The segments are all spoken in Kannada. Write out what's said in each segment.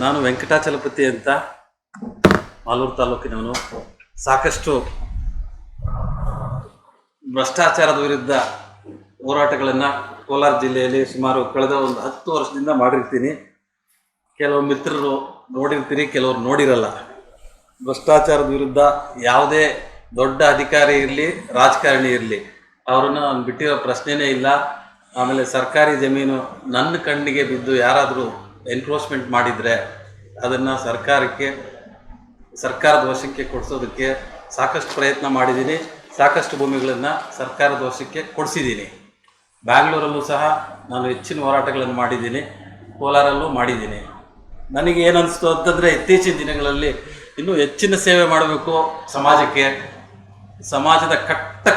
ನಾನು ವೆಂಕಟಾಚಲಪತಿ ಅಂತ ಮಾಲೂರು ತಾಲೂಕಿನವನು. ಸಾಕಷ್ಟು ಭ್ರಷ್ಟಾಚಾರದ ವಿರುದ್ಧ ಹೋರಾಟಗಳನ್ನು ಕೋಲಾರ ಜಿಲ್ಲೆಯಲ್ಲಿ ಸುಮಾರು ಕಳೆದ ಒಂದು 10 ವರ್ಷದಿಂದ ಮಾಡಿರ್ತೀನಿ. ಕೆಲವು ಮಿತ್ರರು ನೋಡಿರ್ತೀರಿ, ಕೆಲವರು ನೋಡಿರಲ್ಲ. ಭ್ರಷ್ಟಾಚಾರದ ವಿರುದ್ಧ ಯಾವುದೇ ದೊಡ್ಡ ಅಧಿಕಾರಿ ಇರಲಿ, ರಾಜಕಾರಣಿ ಇರಲಿ, ಅವ್ರನ್ನ ನಾನು ಬಿಟ್ಟಿರೋ ಪ್ರಶ್ನೆನೇ ಇಲ್ಲ. ಆಮೇಲೆ ಸರ್ಕಾರಿ ಜಮೀನು ನನ್ನ ಕಣ್ಣಿಗೆ ಬಿದ್ದು ಯಾರಾದರೂ ಎನ್ಕ್ರೋಚ್ಮೆಂಟ್ ಮಾಡಿದರೆ ಅದನ್ನು ಸರ್ಕಾರದ ವಶಕ್ಕೆ ಕೊಡಿಸೋದಕ್ಕೆ ಸಾಕಷ್ಟು ಪ್ರಯತ್ನ ಮಾಡಿದ್ದೀನಿ. ಸಾಕಷ್ಟು ಭೂಮಿಗಳನ್ನು ಸರ್ಕಾರದ ವಶಕ್ಕೆ ಕೊಡಿಸಿದ್ದೀನಿ. ಬ್ಯಾಂಗ್ಳೂರಲ್ಲೂ ಸಹ ನಾನು ಹೆಚ್ಚಿನ ಹೋರಾಟಗಳನ್ನು ಮಾಡಿದ್ದೀನಿ, ಕೋಲಾರಲ್ಲೂ ಮಾಡಿದ್ದೀನಿ. ನನಗೆ ಏನನ್ನಿಸ್ತು ಅಂತಂದರೆ, ಇತ್ತೀಚಿನ ದಿನಗಳಲ್ಲಿ ಇನ್ನೂ ಹೆಚ್ಚಿನ ಸೇವೆ ಮಾಡಬೇಕು ಸಮಾಜಕ್ಕೆ. ಸಮಾಜದ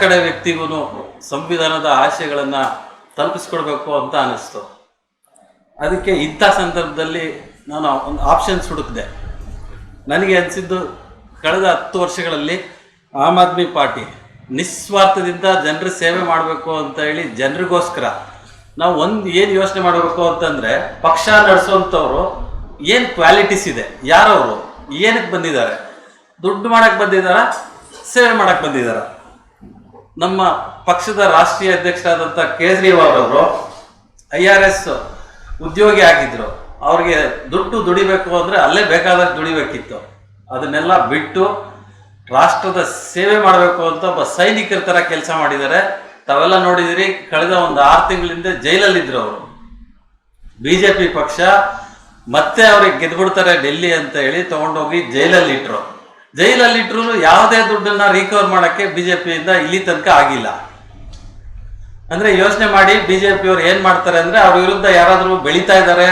ಕಡೆ ವ್ಯಕ್ತಿಗೂ ಸಂವಿಧಾನದ ಆಶಯಗಳನ್ನು ತಲುಪಿಸ್ಕೊಡ್ಬೇಕು ಅಂತ ಅನ್ನಿಸ್ತು. ಅದಕ್ಕೆ ಇಂಥ ಸಂದರ್ಭದಲ್ಲಿ ನಾನು ಒಂದು ಆಪ್ಷನ್ಸ್ ಹುಡುಕಿದೆ. ನನಗೆ ಅನಿಸಿದ್ದು, ಕಳೆದ 10 ವರ್ಷಗಳಲ್ಲಿ ಆಮ್ ಆದ್ಮಿ ಪಾರ್ಟಿ ನಿಸ್ವಾರ್ಥದಿಂದ ಜನರ ಸೇವೆ ಮಾಡಬೇಕು ಅಂತ ಹೇಳಿ ಜನರಿಗೋಸ್ಕರ ನಾವು ಏನು ಯೋಚನೆ ಮಾಡಬೇಕು ಅಂತಂದರೆ, ಪಕ್ಷ ನಡೆಸೋವಂಥವ್ರು ಏನು ಕ್ವಾಲಿಟೀಸ್ ಇದೆ, ಯಾರವರು, ಏನಕ್ಕೆ ಬಂದಿದ್ದಾರೆ, ದುಡ್ಡು ಮಾಡೋಕ್ಕೆ ಬಂದಿದ್ದಾರಾ, ಸೇವೆ ಮಾಡೋಕ್ಕೆ ಬಂದಿದ್ದಾರಾ? ನಮ್ಮ ಪಕ್ಷದ ರಾಷ್ಟ್ರೀಯ ಅಧ್ಯಕ್ಷರಾದಂಥ ಕೇಜ್ರಿವಾಲ್ ಅವರು IRS ಉದ್ಯೋಗಿ ಆಗಿದ್ರು. ಅವ್ರಿಗೆ ದುಡಿಬೇಕು ಅಂದರೆ ಅಲ್ಲೇ ಬೇಕಾದಾಗ ದುಡಿಬೇಕಿತ್ತು. ಅದನ್ನೆಲ್ಲ ಬಿಟ್ಟು ರಾಷ್ಟ್ರದ ಸೇವೆ ಮಾಡಬೇಕು ಅಂತ ಒಬ್ಬ ಸೈನಿಕರ ಥರ ಕೆಲಸ ಮಾಡಿದ್ದಾರೆ. ತಾವೆಲ್ಲ ನೋಡಿದಿರಿ, ಕಳೆದ ಒಂದು 6 ತಿಂಗಳಿಂದ ಜೈಲಲ್ಲಿದ್ದರು ಅವರು. BJP ಪಕ್ಷ ಮತ್ತೆ ಅವ್ರಿಗೆ ಗೆದ್ಬಿಡ್ತಾರೆ ಡೆಲ್ಲಿ ಅಂತ ಹೇಳಿ ತೊಗೊಂಡೋಗಿ ಜೈಲಲ್ಲಿಟ್ಟರು. ಯಾವುದೇ ದುಡ್ಡನ್ನು ರಿಕವರ್ ಮಾಡೋಕ್ಕೆ BJPಯಿಂದ ಇಲ್ಲಿ ತನಕ ಆಗಿಲ್ಲ. ಅಂದರೆ ಯೋಚನೆ ಮಾಡಿ, BJP ಅವ್ರು ಏನು ಮಾಡ್ತಾರೆ ಅಂದರೆ, ಅವ್ರ ವಿರುದ್ಧ ಯಾರಾದರೂ ಬೆಳೀತಾ ಇದ್ದಾರೆ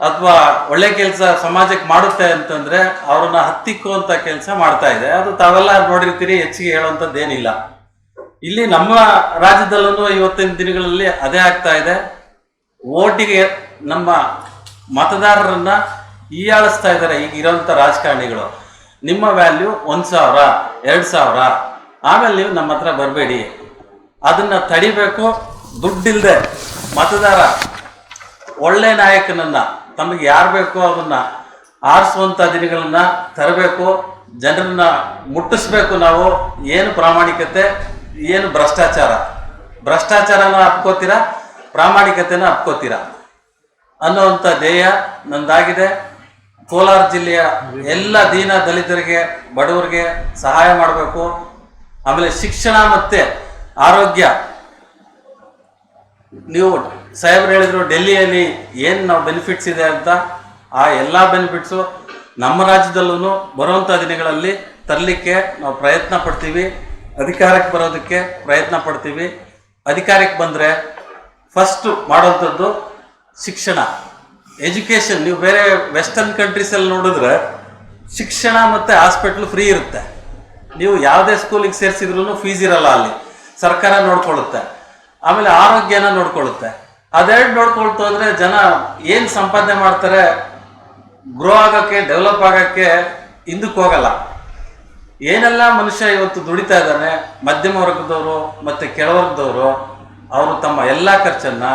ಅಥವಾ ಒಳ್ಳೆ ಕೆಲಸ ಸಮಾಜಕ್ಕೆ ಮಾಡುತ್ತೆ ಅಂತಂದರೆ ಅವ್ರನ್ನ ಹತ್ತಿಕ್ಕುವಂಥ ಕೆಲಸ ಮಾಡ್ತಾ ಇದೆ. ಅದು ತಾವೆಲ್ಲ ನೋಡಿರ್ತೀರಿ, ಹೆಚ್ಚಿಗೆ ಹೇಳುವಂಥದ್ದೇನಿಲ್ಲ. ಇಲ್ಲಿ ನಮ್ಮ ರಾಜ್ಯದಲ್ಲೂ ಇವತ್ತಿನ ದಿನಗಳಲ್ಲಿ ಅದೇ ಆಗ್ತಾ ಇದೆ. ಓಟಿಗೆ ನಮ್ಮ ಮತದಾರರನ್ನ ಹೀಯಾಳಿಸ್ತಾ ಇದ್ದಾರೆ ಈಗ ಇರೋಂಥ ರಾಜಕಾರಣಿಗಳು. ನಿಮ್ಮ ವ್ಯಾಲ್ಯೂ 1,000, 2,000, ಆಮೇಲೆ ನೀವು ನಮ್ಮ ಹತ್ರ ಬರಬೇಡಿ. ಅದನ್ನು ತಡಿಬೇಕು. ದುಡ್ಡಿಲ್ಲದೆ ಮತದಾರ ಒಳ್ಳೆ ನಾಯಕನನ್ನು, ತಮಗೆ ಯಾರು ಬೇಕೋ ಅದನ್ನು ಆರಿಸುವಂಥ ದಿನಗಳನ್ನು ತರಬೇಕು. ಜನರನ್ನ ಮುಟ್ಟಿಸ್ಬೇಕು. ನಾವು ಏನು ಪ್ರಾಮಾಣಿಕತೆ, ಏನು ಭ್ರಷ್ಟಾಚಾರನ ಅಪ್ಕೋತೀರಾ, ಪ್ರಾಮಾಣಿಕತೆನ ಅಪ್ಕೋತೀರಾ ಅನ್ನೋವಂಥ ಧ್ಯೇಯ ನಂದಾಗಿದೆ. ಕೋಲಾರ ಜಿಲ್ಲೆಯ ಎಲ್ಲ ದೀನ ದಲಿತರಿಗೆ, ಬಡವರಿಗೆ ಸಹಾಯ ಮಾಡಬೇಕು. ಆಮೇಲೆ ಶಿಕ್ಷಣ ಮತ್ತು ಆರೋಗ್ಯ, ನೀವು ಸಾಹೇಬ್ರು ಹೇಳಿದ್ರು ಡೆಲ್ಲಿಯಲ್ಲಿ ಏನು ನಾವು ಬೆನಿಫಿಟ್ಸ್ ಇದೆ ಅಂತ, ಆ ಎಲ್ಲ ಬೆನಿಫಿಟ್ಸು ನಮ್ಮ ರಾಜ್ಯದಲ್ಲೂ ಬರುವಂಥ ದಿನಗಳಲ್ಲಿ ತರಲಿಕ್ಕೆ ನಾವು ಪ್ರಯತ್ನ ಪಡ್ತೀವಿ. ಅಧಿಕಾರಕ್ಕೆ ಬರೋದಕ್ಕೆ ಪ್ರಯತ್ನ ಪಡ್ತೀವಿ. ಅಧಿಕಾರಕ್ಕೆ ಬಂದರೆ ಫಸ್ಟು ಮಾಡೋವಂಥದ್ದು ಶಿಕ್ಷಣ, ಎಜುಕೇಷನ್. ನೀವು ಬೇರೆ ವೆಸ್ಟರ್ನ್ ಕಂಟ್ರೀಸಲ್ಲಿ ನೋಡಿದ್ರೆ ಶಿಕ್ಷಣ ಮತ್ತು ಹಾಸ್ಪಿಟ್ಲು ಫ್ರೀ ಇರುತ್ತೆ. ನೀವು ಯಾವುದೇ ಸ್ಕೂಲಿಗೆ ಸೇರಿಸಿದ್ರೂ ಫೀಸ್ ಇರಲ್ಲ, ಅಲ್ಲಿ ಸರ್ಕಾರ ನೋಡ್ಕೊಳ್ಳುತ್ತೆ. ಆಮೇಲೆ ಆರೋಗ್ಯನ ನೋಡ್ಕೊಳ್ಳುತ್ತೆ. ಅದೆರಡು ನೋಡ್ಕೊಳ್ತು ಅಂದರೆ ಜನ ಏನು ಸಂಪಾದನೆ ಮಾಡ್ತಾರೆ, ಗ್ರೋ ಆಗೋಕ್ಕೆ, ಡೆವಲಪ್ ಆಗೋಕ್ಕೆ ಹಿಂದಕ್ಕೆ ಹೋಗಲ್ಲ. ಏನೆಲ್ಲ ಮನುಷ್ಯ ಇವತ್ತು ದುಡಿತಾ ಇದ್ದಾನೆ, ಮಧ್ಯಮ ವರ್ಗದವರು ಮತ್ತು ಕೆಳವರ್ಗದವರು, ಅವರು ತಮ್ಮ ಎಲ್ಲ ಖರ್ಚನ್ನು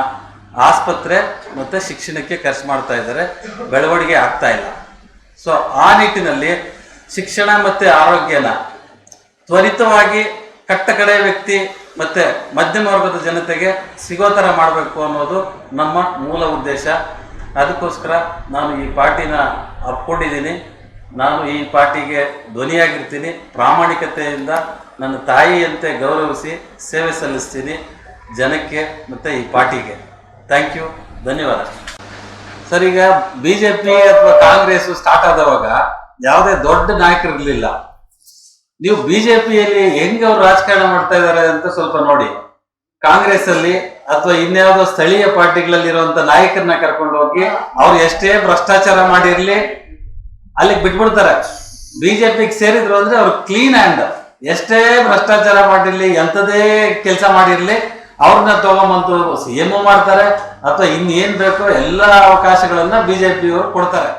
ಆಸ್ಪತ್ರೆ ಮತ್ತು ಶಿಕ್ಷಣಕ್ಕೆ ಖರ್ಚು ಮಾಡ್ತಾ ಇದ್ದಾರೆ. ಬೆಳವಣಿಗೆ ಆಗ್ತಾ ಇಲ್ಲ. ಸೊ ಆ ನಿಟ್ಟಿನಲ್ಲಿ ಶಿಕ್ಷಣ ಮತ್ತು ಆರೋಗ್ಯನ ತ್ವರಿತವಾಗಿ ಕಡೆ ವ್ಯಕ್ತಿ ಮತ್ತು ಮಧ್ಯಮ ವರ್ಗದ ಜನತೆಗೆ ಸಿಗೋ ಥರ ಮಾಡಬೇಕು ಅನ್ನೋದು ನಮ್ಮ ಮೂಲ ಉದ್ದೇಶ. ಅದಕ್ಕೋಸ್ಕರ ನಾನು ಈ ಪಾರ್ಟಿನ ಅಪ್ಕೊಂಡಿದ್ದೀನಿ. ನಾನು ಈ ಪಾರ್ಟಿಗೆ ಧ್ವನಿಯಾಗಿರ್ತೀನಿ. ಪ್ರಾಮಾಣಿಕತೆಯಿಂದ ನನ್ನ ತಾಯಿಯಂತೆ ಗೌರವಿಸಿ ಸೇವೆ ಸಲ್ಲಿಸ್ತೀನಿ ಜನಕ್ಕೆ ಮತ್ತು ಈ ಪಾರ್ಟಿಗೆ. ಥ್ಯಾಂಕ್ ಯು, ಧನ್ಯವಾದ. ಸರ್, ಈಗ BJP ಅಥವಾ ಕಾಂಗ್ರೆಸ್ ಸ್ಟಾರ್ಟ್ ಆದವಾಗ ಯಾವುದೇ ದೊಡ್ಡ ನಾಯಕರಿರಲಿಲ್ಲ. ನೀವು BJPಯಲ್ಲಿ ಹೆಂಗೆ ಅವ್ರು ರಾಜಕಾರಣ ಮಾಡ್ತಾ ಇದ್ದಾರೆ ಅಂತ ಸ್ವಲ್ಪ ನೋಡಿ. ಕಾಂಗ್ರೆಸ್ ಅಲ್ಲಿ ಅಥವಾ ಇನ್ಯಾವುದೋ ಸ್ಥಳೀಯ ಪಾರ್ಟಿಗಳಲ್ಲಿರುವಂತ ನಾಯಕರನ್ನ ಕರ್ಕೊಂಡು ಹೋಗಿ ಅವ್ರು ಎಷ್ಟೇ ಭ್ರಷ್ಟಾಚಾರ ಮಾಡಿರ್ಲಿ ಅಲ್ಲಿಗೆ ಬಿಟ್ಬಿಡ್ತಾರೆ. BJPಗೆ ಸೇರಿದ್ರು ಅಂದ್ರೆ ಅವ್ರು ಕ್ಲೀನ್ ಹ್ಯಾಂಡ್. ಎಷ್ಟೇ ಭ್ರಷ್ಟಾಚಾರ ಮಾಡಿರ್ಲಿ, ಎಂಥದೇ ಕೆಲಸ ಮಾಡಿರ್ಲಿ, ಅವ್ರನ್ನ ತಗೊಂಬಂತು CM ಮಾಡ್ತಾರೆ ಅಥವಾ ಇನ್ನೇನ್ ಬೇಕೋ ಎಲ್ಲ ಅವಕಾಶಗಳನ್ನ BJP ಅವರು ಕೊಡ್ತಾರೆ.